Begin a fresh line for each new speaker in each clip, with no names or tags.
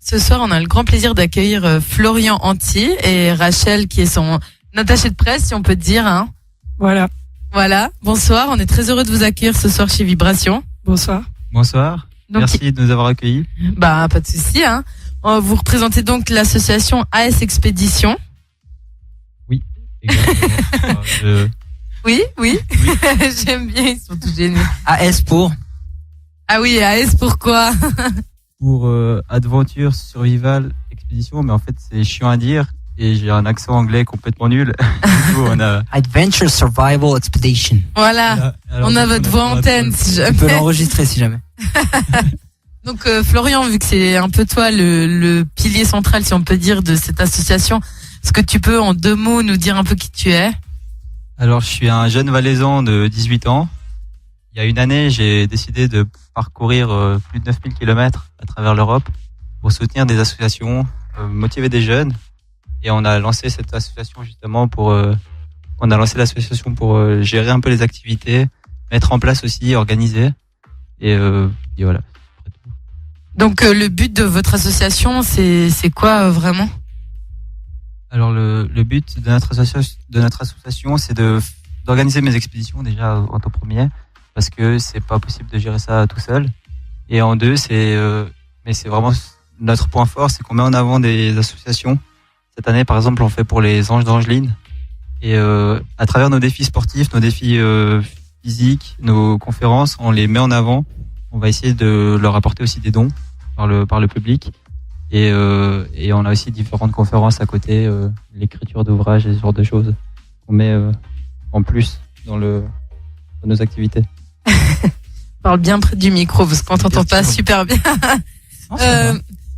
Ce soir, on a le grand plaisir d'accueillir Florian Anti et Rachel, qui est son attaché de presse, si on peut dire. Hein.
Voilà.
Bonsoir, on est très heureux de vous accueillir ce soir chez Vibration.
Bonsoir.
Bonsoir. Donc, merci de nous avoir accueillis.
Pas de souci. Hein. Vous représentez donc l'association AS Expédition.
Oui, exactement.
Oui. J'aime bien, ils sont tous géniaux.
AS pour?
Ah oui, AS pourquoi?
Pour Adventure Survival Expédition, mais en fait c'est chiant à dire et j'ai un accent anglais complètement nul. Du coup, on a
Adventure Survival Expedition.
Voilà. Alors, on a votre voix antenne si jamais.
Tu peux l'enregistrer si jamais.
Donc Florian, vu que c'est un peu toi le pilier central, si on peut dire, de cette association, est-ce que tu peux en 2 mots nous dire un peu qui tu es?
Alors, je suis un jeune valaisan de 18 ans. Il y a une année, j'ai décidé de parcourir plus de 9000 km à travers l'Europe pour soutenir des associations, motiver des jeunes. Et on a lancé cette association justement pour gérer un peu les activités, mettre en place aussi, organiser. Et voilà.
Donc le but de votre association, c'est quoi vraiment?
Alors le but de notre association, c'est d'organiser mes expéditions déjà en temps premier, parce que c'est pas possible de gérer ça tout seul. Et en 2, mais c'est vraiment notre point fort, c'est qu'on met en avant des associations. Cette année, par exemple, on fait pour les Anges d'Angeline. Et à travers nos défis sportifs, nos défis physiques, nos conférences, on les met en avant. On va essayer de leur apporter aussi des dons par le public. Et on a aussi différentes conférences à côté, l'écriture d'ouvrages et ce genre de choses qu'on met en plus dans nos activités.
Parle bien près du micro parce qu'on t'entend pas super bien.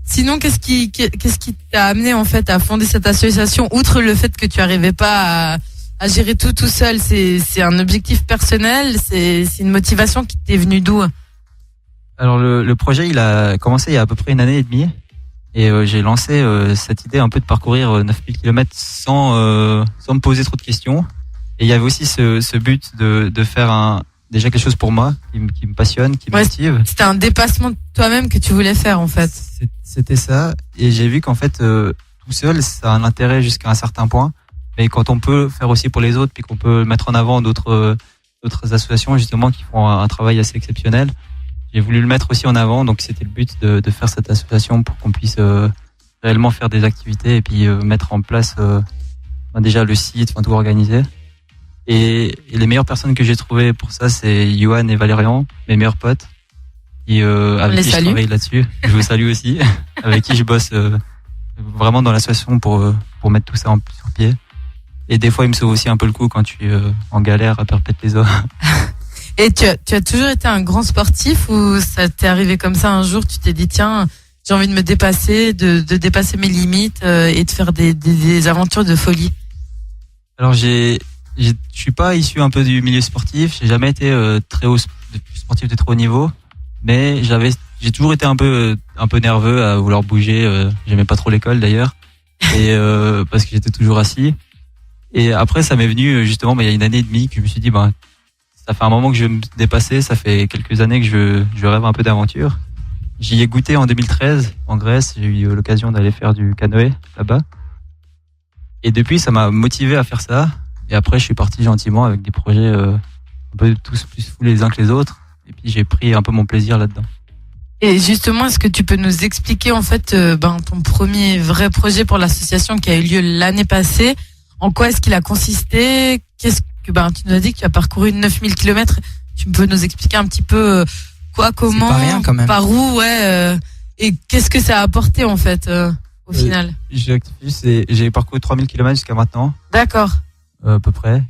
Sinon, qu'est-ce qui t'a amené en fait à fonder cette association, outre le fait que tu arrivais pas à gérer tout seul? C'est un objectif personnel, c'est une motivation qui t'est venue d'où?
Alors le projet, il a commencé il y a à peu près 1 année et demie. Et j'ai lancé cette idée un peu de parcourir 9000 km sans me poser trop de questions. Et il y avait aussi ce but de faire déjà quelque chose pour moi, qui me passionne, qui me motive.
C'était un dépassement de toi-même que tu voulais faire en fait.
C'était ça. Et j'ai vu qu'en fait, tout seul, ça a un intérêt jusqu'à un certain point. Mais quand on peut faire aussi pour les autres, puis qu'on peut mettre en avant d'autres associations justement qui font un travail assez exceptionnel, j'ai voulu le mettre aussi en avant, donc c'était le but de faire cette association pour qu'on puisse réellement faire des activités et puis mettre en place déjà le site, tout organiser. Et les meilleures personnes que j'ai trouvées pour ça, c'est Johan et Valérian, mes meilleurs potes, avec qui je travaille là-dessus. Je vous salue aussi, avec qui je bosse vraiment dans l'association pour mettre tout ça sur pied. Et des fois, ils me sauvent aussi un peu le coup quand tu es en galère à perpète les os.
Et tu as toujours été un grand sportif ou ça t'est arrivé comme ça un jour, tu t'es dit tiens, j'ai envie de me dépasser, de dépasser mes limites et de faire des aventures de folie?
Alors je suis pas issu un peu du milieu sportif, j'ai jamais été très haut sportif de très haut niveau, mais j'ai toujours été un peu nerveux à vouloir bouger, j'aimais pas trop l'école d'ailleurs, et parce que j'étais toujours assis. Et après ça m'est venu justement il y a 1 année et demie que je me suis dit ça fait un moment que je veux me dépasser, ça fait quelques années que je rêve un peu d'aventure. J'y ai goûté en 2013 en Grèce, j'ai eu l'occasion d'aller faire du canoë là-bas. Et depuis, ça m'a motivé à faire ça. Et après, je suis parti gentiment avec des projets un peu tous plus fous les uns que les autres. Et puis, j'ai pris un peu mon plaisir là-dedans.
Et justement, est-ce que tu peux nous expliquer en fait ton premier vrai projet pour l'association qui a eu lieu l'année passée? En quoi est-ce qu'il a consisté? Tu nous as dit que tu as parcouru 9000 km. Tu peux nous expliquer un petit peu quoi, comment,
pas rien, quand même.
Par où, et qu'est-ce que ça a apporté en fait au final?
J'ai parcouru 3000 km jusqu'à maintenant.
D'accord.
À peu près.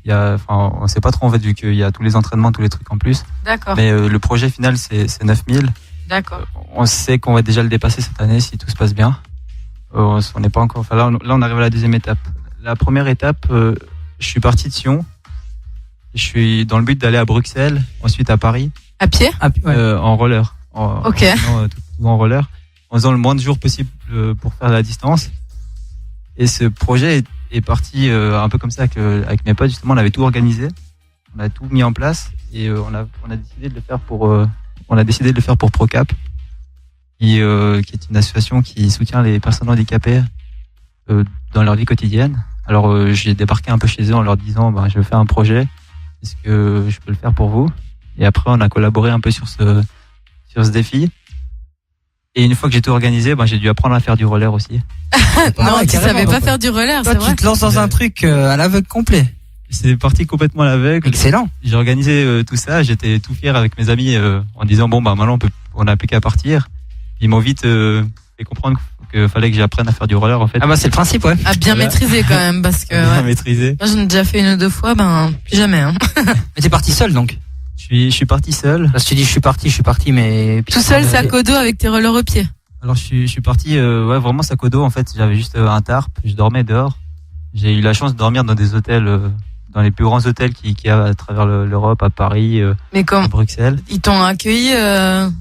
On sait pas trop en fait vu qu'il y a tous les entraînements, tous les trucs en plus.
D'accord.
Mais le projet final c'est 9000.
D'accord.
On sait qu'on va déjà le dépasser cette année si tout se passe bien. On n'est pas encore. Là on arrive à la 2e étape. La première étape, je suis parti de Sion. Je suis dans le but d'aller à Bruxelles, ensuite à Paris.
À pied?
En roller.
Ok.
Tout en roller. En faisant le moins de jours possible pour faire la distance. Et ce projet est parti un peu comme ça avec mes potes. Justement, on avait tout organisé. On a tout mis en place. Et on a décidé de le faire pour Procap. qui est une association qui soutient les personnes handicapées dans leur vie quotidienne. Alors j'ai débarqué un peu chez eux en leur disant je vais faire un projet, est-ce que je peux le faire pour vous? Et après on a collaboré un peu sur ce défi. Et une fois que j'ai tout organisé, j'ai dû apprendre à faire du roller aussi.
Non, tu
carrément,
savais pas
donc,
faire du roller,
Toi,
c'est vrai.
tu te lances dans un truc à l'aveugle complet.
C'est parti complètement à l'aveugle.
Excellent.
J'ai organisé tout ça, j'étais tout fier avec mes amis en disant maintenant on n'a plus qu'à partir. Ils m'ont vite fait comprendre qu'il fallait que j'apprenne à faire du roller en fait.
C'est le principe, ouais.
À bien
Voilà.
maîtriser quand même, parce que
Bien
ouais.
maîtriser.
Moi j'en ai déjà fait une ou deux fois, plus jamais. Hein.
Mais t'es parti seul donc.
Je suis parti seul.
Parce que tu dis je suis parti, mais.
Tout seul, sac au dos avec tes rollers aux pieds.
Alors je suis parti vraiment sac au dos en fait. J'avais juste un tarp, je dormais dehors. J'ai eu la chance de dormir dans des hôtels, dans les plus grands hôtels qu'il y a à travers l'Europe, à Paris,
Mais
à
comme
Bruxelles.
ils t'ont accueilli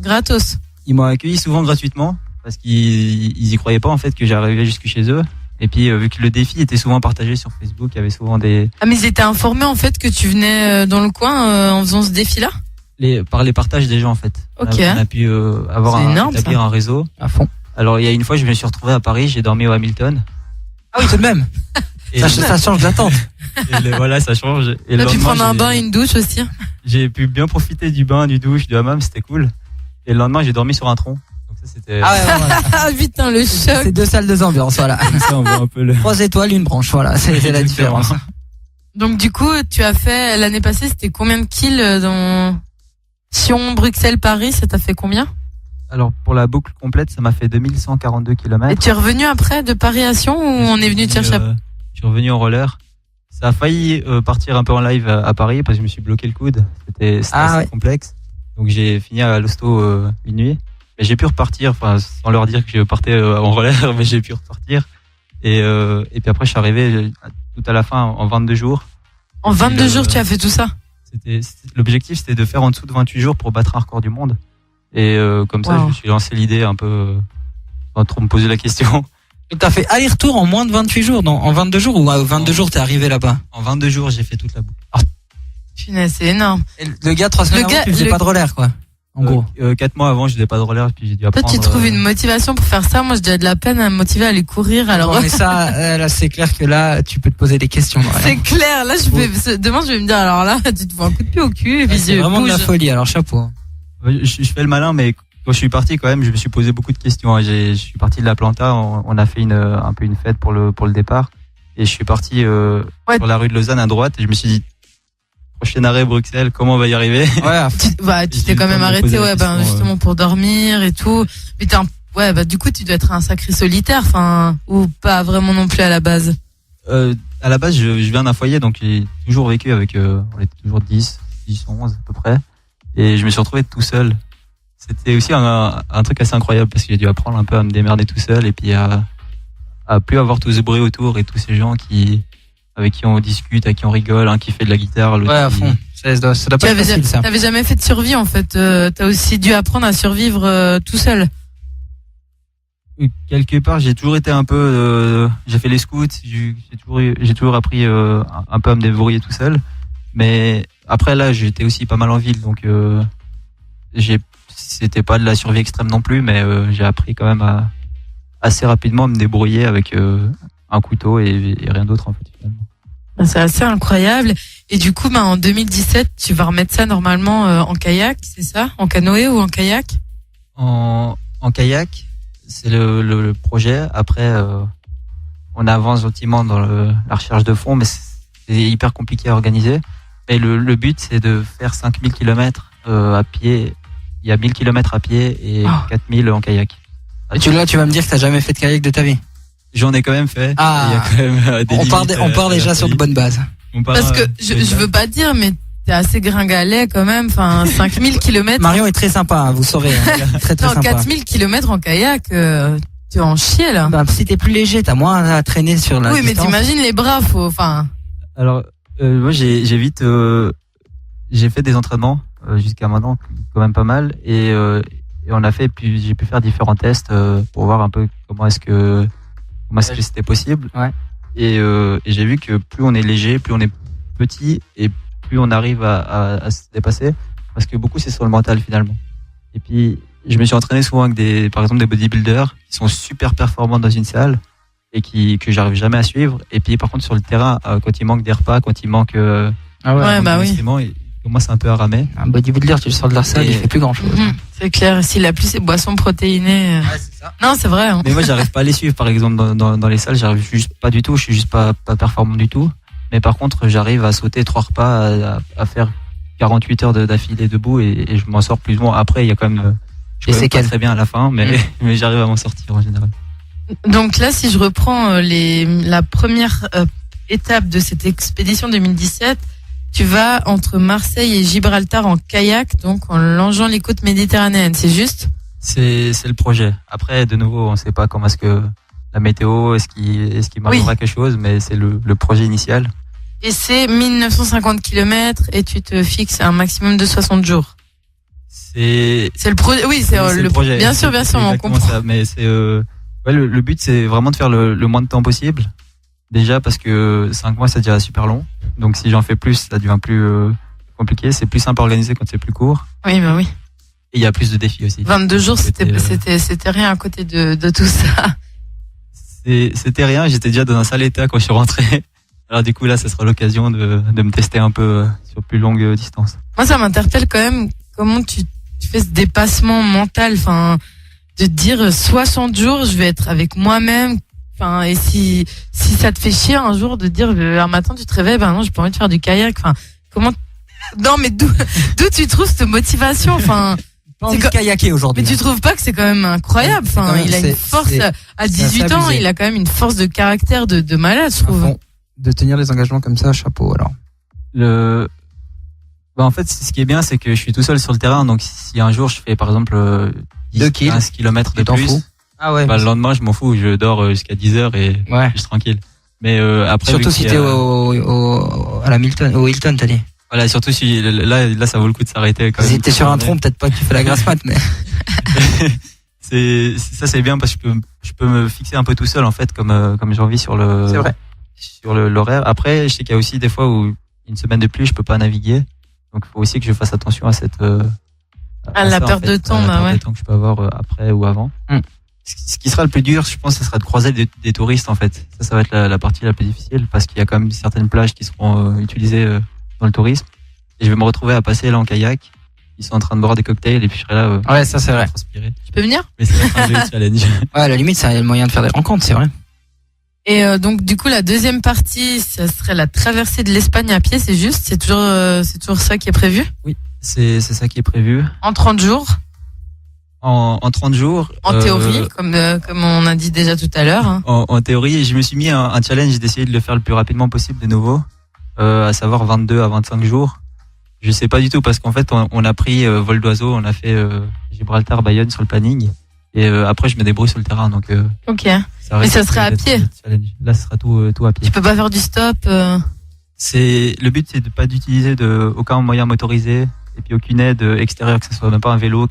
gratos.
Ils m'ont accueilli souvent gratuitement parce qu'ils y croyaient pas en fait que j'arrivais jusque chez eux. Et puis vu que le défi était souvent partagé sur Facebook, il y avait souvent
Ah mais ils étaient informés en fait que tu venais dans le coin en faisant ce défi-là.
par les partages des gens en fait.
Ok.
On a pu
C'est énorme,
établir un réseau.
À fond.
Alors il y a une fois je me suis retrouvé à Paris, j'ai dormi au Hamilton.
Ah oui, tout de même.
Et
Ça change d'attente.
voilà, ça change. Et le
T'as pu
lendemain,
prendre un bain et une douche aussi.
j'ai pu bien profiter du bain, du douche, du hammam, c'était cool. Et le lendemain, j'ai dormi sur un tronc. Donc ça, c'était
Ah ouais, voilà.
Ah putain le choc.
C'est 2 salles, 2 ambiances, voilà.
comme ça, on voit un peu le.
3 étoiles, une branche, voilà. C'est la
Exactement.
différence.
Donc du coup tu as fait l'année passée, c'était combien de kills dans Sion, Bruxelles, Paris, ça t'a fait combien?
Alors, pour la boucle complète, ça m'a fait 2142 km.
Et tu es revenu après de Paris à Sion ou on est venu te chercher après?
Je suis revenu en roller. Ça a failli partir un peu en live à Paris parce que je me suis bloqué le coude. C'était assez complexe. Donc j'ai fini à l'hosto une nuit. Mais j'ai pu repartir, sans leur dire que je partais en roller, mais j'ai pu repartir. Et puis après, je suis arrivé tout à la fin en 22 jours.
En 22 jours tu as fait tout ça?
L'objectif, c'était de faire en dessous de 28 jours pour battre un record du monde. Et comme ça,
Wow.
je me suis lancé l'idée un peu sans trop me poser la question.
Et t'as fait aller-retour en moins de 28 jours, en 22 jours ou à 22 jours t'es arrivé là-bas?
En 22 jours, j'ai fait toute la boucle.
Punaise, c'est énorme.
Et le gars, 3 semaines
Le
avant,
gars-
tu faisais
le-
pas de roller, quoi. En gros.
4 mois avant, je faisais pas de roller, puis j'ai dû
Toi
apprendre.
tu trouves une motivation pour faire ça? Moi j'ai déjà de la peine à me motiver à aller courir alors.
Bon, mais ça, là, c'est clair que là, tu peux te poser des questions. Voilà.
C'est clair, là demain je vais me dire alors là tu te vois un coup de pied au cul et puis
C'est
je
vraiment de la
bouge.
folie, alors chapeau.
Je fais le malin, mais quand je suis parti, quand même, je me suis posé beaucoup de questions. Je suis parti de la Planta, on a fait un peu une fête pour le départ. Et je suis parti sur la rue de Lausanne à droite et je me suis dit, prochain arrêt Bruxelles, comment on va y arriver?
Ouais,
Tu t'es quand même arrêté justement pour dormir et tout. Mais du coup tu dois être un sacré solitaire, ou pas vraiment non plus à la base.
À la base, je viens d'un foyer, donc j'ai toujours vécu avec, on était toujours 10, 11 à peu près. Et je me suis retrouvé tout seul. C'était aussi un truc assez incroyable parce que j'ai dû apprendre un peu à me démerder tout seul et puis à plus avoir tout ce bruit autour et tous ces gens avec qui on discute, à qui on rigole, un qui fait de la guitare, l'autre
ouais, à
qui-
fond. Ça doit pas être facile, ça.
T'avais jamais fait de survie en fait. T'as aussi dû apprendre à survivre tout seul.
Quelque part, j'ai toujours été un peu, j'ai fait les scouts, j'ai toujours appris un peu à me débrouiller tout seul. Mais après là, j'étais aussi pas mal en ville, donc c'était pas de la survie extrême non plus, mais j'ai appris quand même assez rapidement à me débrouiller avec un couteau et rien d'autre en fait. Finalement.
C'est assez incroyable. Et du coup, en 2017, tu vas remettre ça normalement en kayak, c'est ça? En canoë ou en kayak?
En kayak, c'est le projet. Après, on avance gentiment dans la recherche de fonds, mais c'est hyper compliqué à organiser. Mais le but, c'est de faire 5000 km à pied. Il y a 1000 km à pied et 4000 en kayak.
Et là, tu vas me dire que t'as jamais fait de kayak de ta vie.
J'en ai quand même fait.
Ah.
Il y a quand même des limites,
On part déjà sur de bonnes bases.
Parce que je veux pas dire, mais t'es assez gringalet quand même. 5000 km.
Marion est très sympa, hein, vous saurez. Hein. Très
Non,
sympa.
4000 km en kayak, tu es en chier là.
Si t'es plus léger, t'as moins à traîner sur la
Oui, mais
distance.
t'imagines les bras,
Alors, moi, j'ai fait des entraînements jusqu'à maintenant, quand même pas mal, et on a fait, puis j'ai pu faire différents tests pour voir un peu comment est-ce que c'était possible.
Ouais.
Et j'ai vu que plus on est léger, plus on est petit, et plus on arrive à se dépasser, parce que beaucoup c'est sur le mental finalement. Et puis je me suis entraîné souvent avec par exemple des bodybuilders qui sont super performants dans une salle et que j'arrive jamais à suivre. Et puis par contre sur le terrain, quand il manque des repas, quand il manque nutriments, moi c'est un peu à ramer.
Un bodybuilder, tu le sors de la salle, il fait plus grand chose.
C'est clair, s'il a plus ses boissons protéinées.
Ouais, c'est ça.
Non, c'est vrai. Hein.
Mais moi j'arrive pas à les suivre par exemple dans les salles, j'arrive juste pas du tout, je suis juste pas performant du tout. Mais par contre j'arrive à sauter 3 repas, à faire 48 heures d'affilée debout et je m'en sors plus ou moins. Après il y a quand même je suis pas très bien à la fin, mais j'arrive à m'en sortir en général.
Donc là, si je reprends la première étape de cette expédition 2017, tu vas entre Marseille et Gibraltar en kayak, donc en longeant les côtes méditerranéennes, c'est juste ?
C'est le projet. Après, de nouveau, on ne sait pas comment est-ce que la météo, est-ce qu'il m'arrivera quelque chose, mais c'est le projet initial.
Et c'est 1950 km et tu te fixes un maximum de 60 jours. C'est le projet. Oui, c'est le projet. Bien sûr, on comprend.
Ça, mais c'est le but, c'est vraiment de faire le moins de temps possible. Déjà parce que 5 mois, c'est déjà super long. Donc si j'en fais plus, ça devient plus compliqué. C'est plus simple à organiser quand c'est plus court.
Oui, bah oui.
Et il y a plus de défis aussi.
22 jours, c'était rien à côté de tout ça.
C'était rien. J'étais déjà dans un sale état quand je suis rentré. Alors du coup là, ça sera l'occasion de me tester un peu sur plus longue distance.
Moi, ça m'interpelle quand même comment tu fais ce dépassement mental, enfin, de te dire 60 jours, je vais être avec moi-même. Enfin, et si ça te fait chier un jour de dire un matin tu te réveilles, ben non, j'ai pas envie de faire du kayak. Enfin, comment? Non, mais d'où tu trouves cette motivation? Enfin,
pas envie de kayaker aujourd'hui.
Mais tu trouves pas que c'est quand même incroyable? Enfin, il a une force à 18 ans, il a quand même une force de caractère de malade, je trouve.
De tenir les engagements comme ça, chapeau alors.
En fait, ce qui est bien, c'est que je suis tout seul sur le terrain. Donc, si un jour je fais par exemple 15 km de plus,
ah ouais,
le lendemain, je m'en fous. Je dors jusqu'à 10 heures et je suis tranquille. Mais après,
surtout si t'es au Hilton, t'as dit.
Voilà, surtout si là, ça vaut le coup de s'arrêter. Quand
si t'es sur un tronc, peut-être pas que tu fais la grasse mat, mais.
c'est bien parce que je peux me fixer un peu tout seul en fait, comme j'ai envie sur l'horaire. Après, je sais qu'il y a aussi des fois où une semaine de plus, je peux pas naviguer. Donc, il faut aussi que je fasse attention à cette
la perte de temps,
la perte de temps que je peux avoir après ou avant. Ce qui sera le plus dur, je pense, ce sera de croiser des touristes en fait. Ça va être la partie la plus difficile parce qu'il y a quand même certaines plages qui seront utilisées dans le tourisme. Et je vais me retrouver à passer là en kayak. Ils sont en train de boire des cocktails et puis je serai là.
Ouais, ça c'est vrai.
Transpirer.
Tu peux venir?
Mais c'est un jeu challenge.
Ouais, à la limite, c'est le moyen de faire des rencontres, c'est vrai.
Et donc du coup, la deuxième partie, ça serait la traversée de l'Espagne à pied, c'est juste? C'est toujours ça qui est prévu?
Oui, c'est ça qui est prévu.
En 30 jours?
En 30 jours.
En théorie, comme on a dit déjà tout à l'heure. Hein.
En théorie, je me suis mis un challenge d'essayer de le faire le plus rapidement possible de nouveau, à savoir 22 à 25 jours. Je sais pas du tout parce qu'en fait, on a pris vol d'oiseau, on a fait Gibraltar, Bayonne sur le planning. Et après, je me débrouille sur le terrain. Donc,
ok. Mais ça serait à pied.
Là, ce sera tout à pied.
Tu peux pas faire du stop.
Le but, c'est de pas d'utiliser aucun moyen motorisé. Et puis aucune aide extérieure, que ce soit même pas un vélo.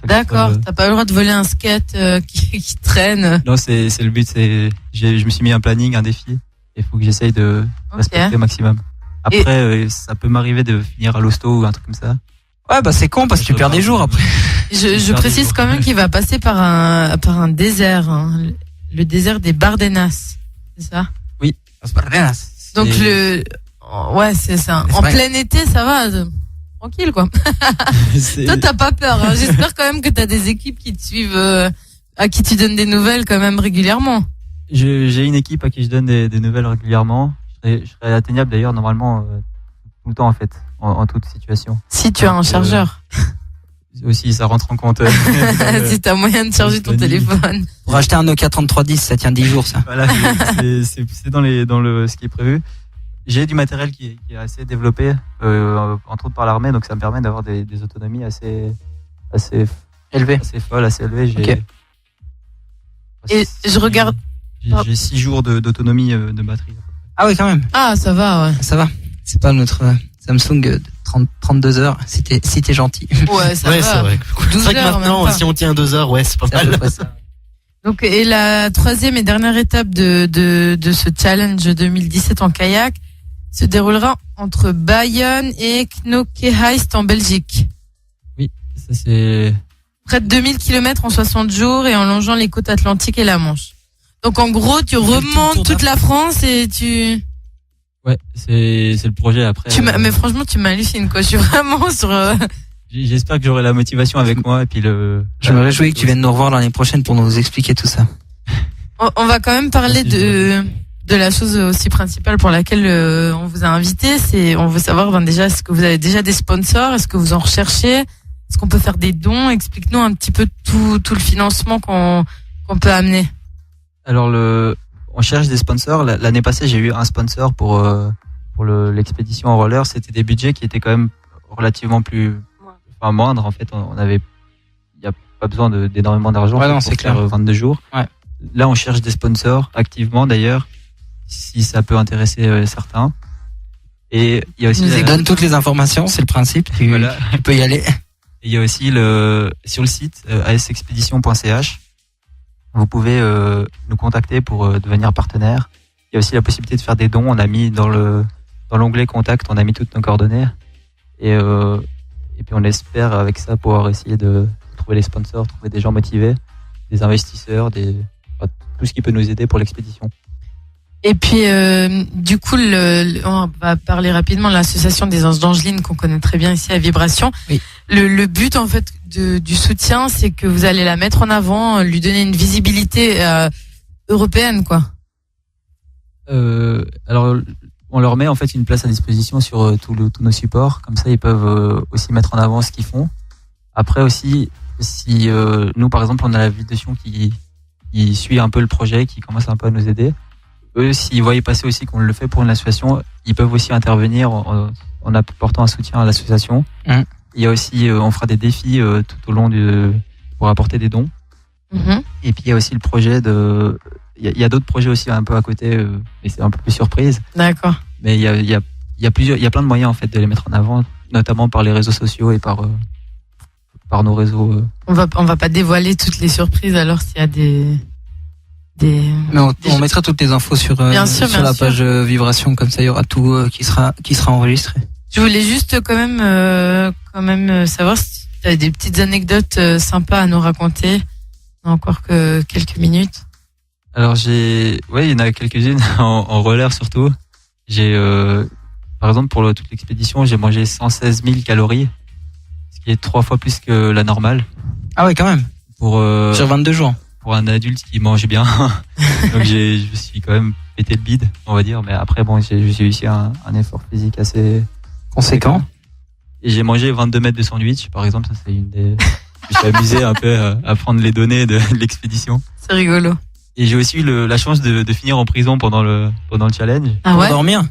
D'accord, t'as pas le droit de voler un skate qui traîne.
Non, c'est le but. Je me suis mis un planning, un défi. Il faut que j'essaye de respecter au maximum. Après, ça peut m'arriver de finir à l'hosto ou un truc comme ça.
Ouais, bah c'est con parce que tu perds des jours après.
Je précise quand même qu'il va passer par un désert, hein, le désert des Bardenas, c'est ça?
Oui,
Bardenas.
Donc ouais, c'est ça. En plein été, ça va. Tranquille quoi. Toi t'as pas peur, hein. J'espère quand même que t'as des équipes qui te suivent, à qui tu donnes des nouvelles quand même régulièrement.
J'ai une équipe à qui je donne des nouvelles régulièrement. Je serai atteignable d'ailleurs normalement tout le temps en fait, en toute situation.
Si tu as un chargeur.
Aussi ça rentre en compte.
Si t'as moyen de charger ton téléphone.
Pour acheter un Nokia 3310, ça tient 10 jours ça.
Voilà, c'est dans ce qui est prévu. J'ai du matériel qui est assez développé, entre autres par l'armée, donc ça me permet d'avoir des autonomies assez
élevées,
assez folles, assez élevées.
Okay. Et je regarde.
J'ai 6 jours d'autonomie de batterie.
Ah oui, quand même.
Ah, ça va, ouais.
Ça va. C'est pas notre Samsung de 32 heures. Si t'es gentil.
Ouais, ça va.
C'est vrai. C'est vrai que maintenant, si on tient 2 heures, ouais, c'est pas mal.
Donc, et la troisième et dernière étape de ce challenge 2017 en kayak se déroulera entre Bayonne et Knokke-Heist en Belgique.
Oui, ça c'est
près de 2000 km en 60 jours et en longeant les côtes atlantiques et la Manche. Donc en gros, tu remontes toute la France et tu...
Ouais, c'est le projet après.
Mais franchement, tu m'hallucines, quoi. Je suis vraiment sur...
J'espère que j'aurai la motivation avec moi et puis
Je me réjouis que tu viennes nous revoir l'année prochaine pour nous expliquer tout ça.
On va quand même parler de la chose aussi principale pour laquelle on vous a invité. C'est, on veut savoir, déjà, est-ce que vous avez déjà des sponsors? Est-ce que vous en recherchez? Est-ce qu'on peut faire des dons? Explique-nous un petit peu tout le financement qu'on peut amener.
Alors on cherche des sponsors. L'année passée, j'ai eu un sponsor pour l'expédition en roller. C'était des budgets qui étaient quand même relativement moindres. En fait, il n'y a pas besoin d'énormément d'argent
pour
faire
clair.
22 jours.
Ouais.
Là, on cherche des sponsors activement d'ailleurs, si ça peut intéresser certains. Et il y a aussi
donne toutes les informations, c'est le principe. Tu peux y aller.
Et il y a aussi sur le site asexpedition.ch. Vous pouvez nous contacter pour devenir partenaire. Il y a aussi la possibilité de faire des dons. On a mis dans l'onglet contact, on a mis toutes nos coordonnées. Et puis on espère avec ça pouvoir essayer de trouver les sponsors, trouver des gens motivés, des investisseurs, tout ce qui peut nous aider pour l'expédition.
Et puis, du coup, on va parler rapidement de l'association des Anges d'Angeline qu'on connaît très bien ici à Vibration. Oui. Le but, en fait, du soutien, c'est que vous allez la mettre en avant, lui donner une visibilité européenne, quoi.
Alors, on leur met en fait une place à disposition sur tous nos supports. Comme ça, ils peuvent aussi mettre en avant ce qu'ils font. Après aussi, si nous, par exemple, on a la Vision qui suit un peu le projet, qui commence un peu à nous aider. Eux, s'ils voient passer aussi qu'on le fait pour une association, ils peuvent aussi intervenir en apportant un soutien à l'association. Il y a aussi, on fera des défis tout au long pour apporter des dons. Et puis il y a aussi le projet il y a d'autres projets aussi un peu à côté, mais c'est un peu plus surprise.
D'accord.
Mais il y a plein de moyens en fait de les mettre en avant, notamment par les réseaux sociaux et par nos réseaux. On
va pas dévoiler toutes les surprises alors s'il y a des...
Mais on mettra toutes les infos sur la page Vibration, comme ça il y aura tout qui sera enregistré.
Je voulais juste quand même savoir si tu as des petites anecdotes sympas à nous raconter. On a encore que quelques minutes.
Alors il y en a quelques-unes en roller surtout. Par exemple pour toute l'expédition, j'ai mangé 116 000 calories, ce qui est 3 fois plus que la normale.
Ah ouais, quand même. Sur 22 jours.
Pour un adulte qui mange bien. Donc je me suis quand même pété le bide, on va dire. Mais après, j'ai réussi un effort physique assez
conséquent.
Et j'ai mangé 22 mètres de sandwich, par exemple. Ça, c'est une des... Je me suis amusé un peu à prendre les données de l'expédition.
C'est rigolo.
Et j'ai aussi eu la chance de finir en prison pendant le challenge.
Ah ouais? Pour dormir?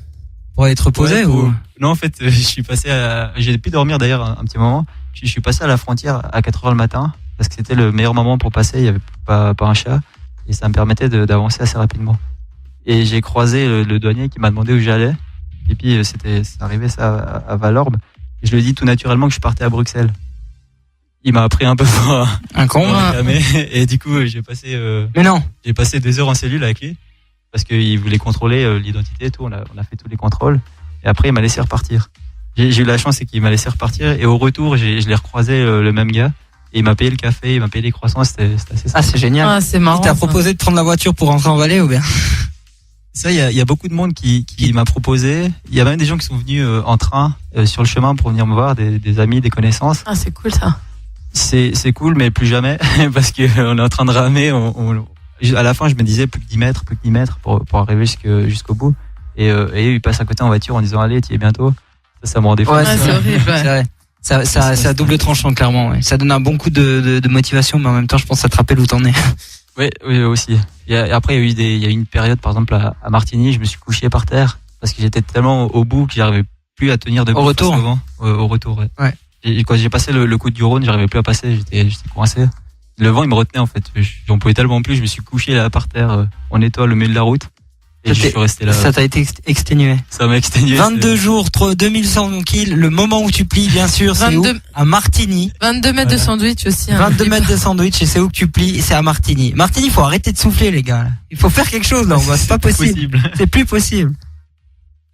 Pour être reposé ou?
Non, en fait, j'ai pu dormir d'ailleurs un petit moment. Je suis passé à la frontière à 4h le matin. Parce que c'était le meilleur moment pour passer, il n'y avait pas un chat, et ça me permettait d'avancer assez rapidement. Et j'ai croisé le douanier qui m'a demandé où j'allais, et puis c'est arrivé ça à Valorbe, et je lui ai dit tout naturellement que je partais à Bruxelles. Il m'a appris un peu pour
un con,
et du coup j'ai passé
mais non,
j'ai passé 2 heures en cellule avec lui, parce qu'il voulait contrôler l'identité et tout, on a fait tous les contrôles, et après il m'a laissé repartir. J'ai eu la chance, c'est qu'il m'a laissé repartir, et au retour je l'ai recroisé le même gars. Et il m'a payé le café, il m'a payé les croissants, c'était assez sympa.
Ah, c'est génial.
Ah, c'est marrant.
Il t'a proposé de prendre la voiture pour rentrer en Valais ou bien?
Ça, il y a beaucoup de monde qui m'a proposé. Il y a même des gens qui sont venus en train sur le chemin pour venir me voir, des amis, des connaissances.
Ah, c'est cool ça.
C'est cool, mais plus jamais, parce que on est en train de ramer. À la fin, je me disais plus que 10 mètres pour arriver jusqu'au bout. Et il passe à côté en voiture en disant allez, tu y es bientôt. Ça me rendait fou.
Ouais, c'est horrible.
C'est vrai. Ça a double tranchant, clairement. Ouais. Ça donne un bon coup de motivation, mais en même temps, je pense que ça te rappelle où t'en es.
Oui, aussi. Et après, il y a eu une période, par exemple, à Martigny, je me suis couché par terre parce que j'étais tellement au bout que j'arrivais plus à tenir debout.
Au retour?
Au retour,
ouais.
Et quand j'ai passé le coup du Rhône, j'arrivais plus à passer, j'étais coincé. Le vent, il me retenait, en fait. J'en pouvais tellement plus, je me suis couché là par terre, en étoile, au milieu de la route. Et je suis resté là.
Ça t'a été exténué.
Ça m'a exténué.
22 jours, 2100 kills. Le moment où tu plies, bien sûr, c'est où? À Martigny.
22 mètres de sandwich aussi.
22 mètres de sandwich, et c'est où que tu plies? C'est à Martigny. Martigny, faut arrêter de souffler, les gars. Il faut faire quelque chose, là. C'est pas possible. C'est plus possible.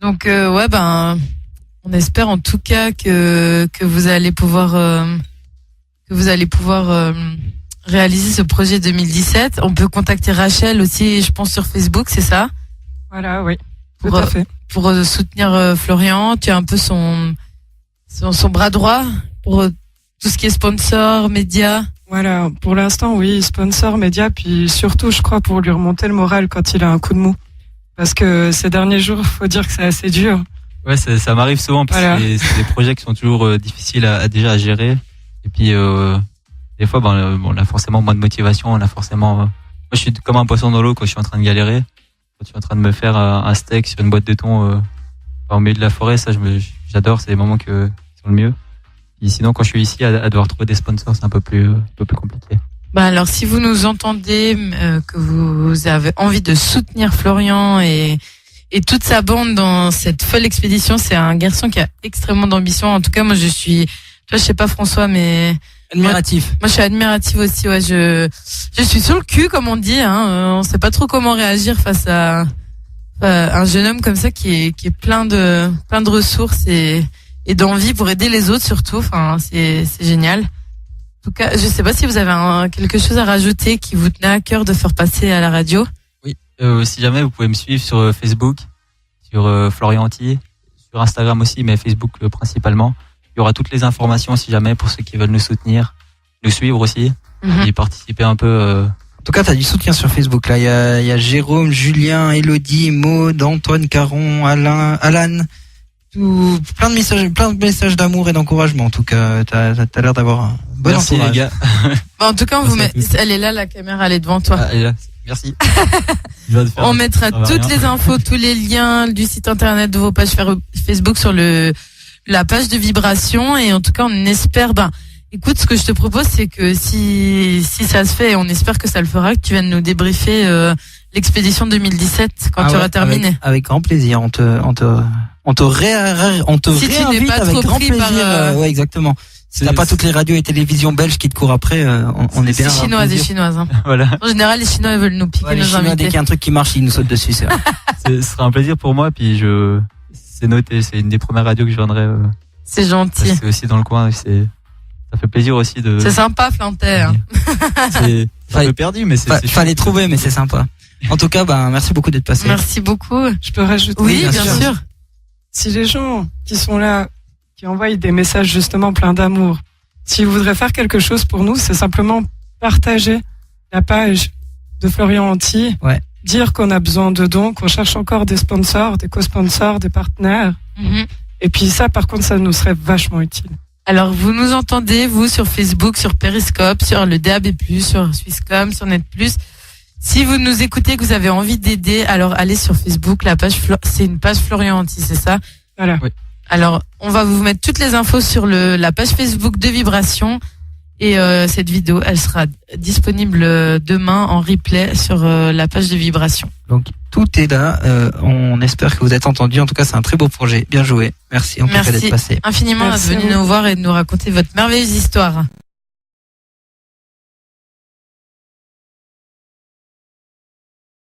Donc, on espère en tout cas que vous allez pouvoir, que vous allez pouvoir réaliser ce projet 2017. On peut contacter Rachel aussi, je pense, sur Facebook, c'est ça?
Voilà, oui, tout à fait.
Pour soutenir Florian, tu es un peu son bras droit pour tout ce qui est sponsor, médias.
Voilà, pour l'instant, oui, sponsor, médias, puis surtout, je crois, pour lui remonter le moral quand il a un coup de mou. Parce que ces derniers jours, faut dire que c'est assez dur.
Ouais, ça m'arrive souvent, parce que c'est des projets qui sont toujours difficiles à gérer. Et puis, des fois, on a forcément moins de motivation, on a forcément, moi, je suis comme un poisson dans l'eau quand je suis en train de galérer. Quand je suis en train de me faire un steak sur une boîte de thon, au milieu de la forêt, ça, j'adore, c'est des moments qui sont le mieux. Et sinon, quand je suis ici, à devoir trouver des sponsors, c'est un peu plus compliqué.
Alors, si vous nous entendez, que vous avez envie de soutenir Florian et toute sa bande dans cette folle expédition, c'est un garçon qui a extrêmement d'ambition. En tout cas, moi, je sais pas François, mais
admiratif.
Moi, je suis admirative aussi. Ouais, je suis sur le cul, comme on dit. On sait pas trop comment réagir face à un jeune homme comme ça qui est plein de ressources et d'envie pour aider les autres surtout. Enfin, c'est génial. En tout cas, je sais pas si vous avez quelque chose à rajouter qui vous tenait à cœur de faire passer à la radio.
Oui, si jamais vous pouvez me suivre sur Facebook, sur Florian Antille, sur Instagram aussi, mais Facebook principalement. Il y aura toutes les informations si jamais pour ceux qui veulent nous soutenir, nous suivre aussi et participer un peu.
En tout cas, tu as du soutien sur Facebook. Là, il y a Jérôme, Julien, Elodie, Maud, Antoine, Caron, Alan. Plein de messages d'amour et d'encouragement. En tout cas, t'as l'air d'avoir un bon
Merci
entourage.
les gars.
En tout cas, elle est là, la caméra, elle est devant toi.
Elle est là. Merci.
On mettra toutes les infos, tous les liens du site internet de vos pages Facebook sur la page de Vibration, et en tout cas, on espère, écoute, ce que je te propose, c'est que si ça se fait, et on espère que ça le fera, que tu viennes nous débriefer l'expédition 2017 quand tu auras terminé.
Avec grand plaisir. On te réinvite avec grand plaisir. Ouais, exactement. Si t'as pas toutes les radios et télévisions belges qui te courent après, on est bien.
C'est chinoises.
Voilà.
En général, les Chinois ils veulent nous piquer nos
Chinois,
invités.
dès qu'il y a un truc qui marche, ils nous sautent dessus. C'est vrai.
Ce sera un plaisir pour moi, puis c'est noté, c'est une des premières radios que je viendrai.
C'est gentil.
C'est aussi dans le coin, ça fait plaisir aussi de.
C'est sympa, Flanter.
C'est un peu perdu, mais
fallait trouver, mais c'est sympa. En tout cas, merci beaucoup d'être passé.
Merci beaucoup.
Je peux rajouter?
Oui, bien sûr.
Si les gens qui sont là, qui envoient des messages justement pleins d'amour, s'ils voudraient faire quelque chose pour nous, c'est simplement partager la page de Florian Antille, dire qu'on a besoin de dons, qu'on cherche encore des sponsors, des co-sponsors, des partenaires. Et puis ça, par contre, ça nous serait vachement utile.
Alors, vous nous entendez, vous, sur Facebook, sur Periscope, sur le DAB+, sur Swisscom, sur Net+. Si vous nous écoutez, que vous avez envie d'aider, alors allez sur Facebook, la page c'est une page Florian Antille, c'est ça?
Voilà.
Oui.
Alors, on va vous mettre toutes les infos sur la page Facebook de Vibration, et cette vidéo, elle sera disponible demain en replay sur la page de Vibration.
Donc tout est là. On espère que vous êtes entendus. En tout cas, c'est un très beau projet. Bien joué. Merci en tout cas d'être passé.
Merci infiniment d'être venu nous voir et de nous raconter votre merveilleuse histoire.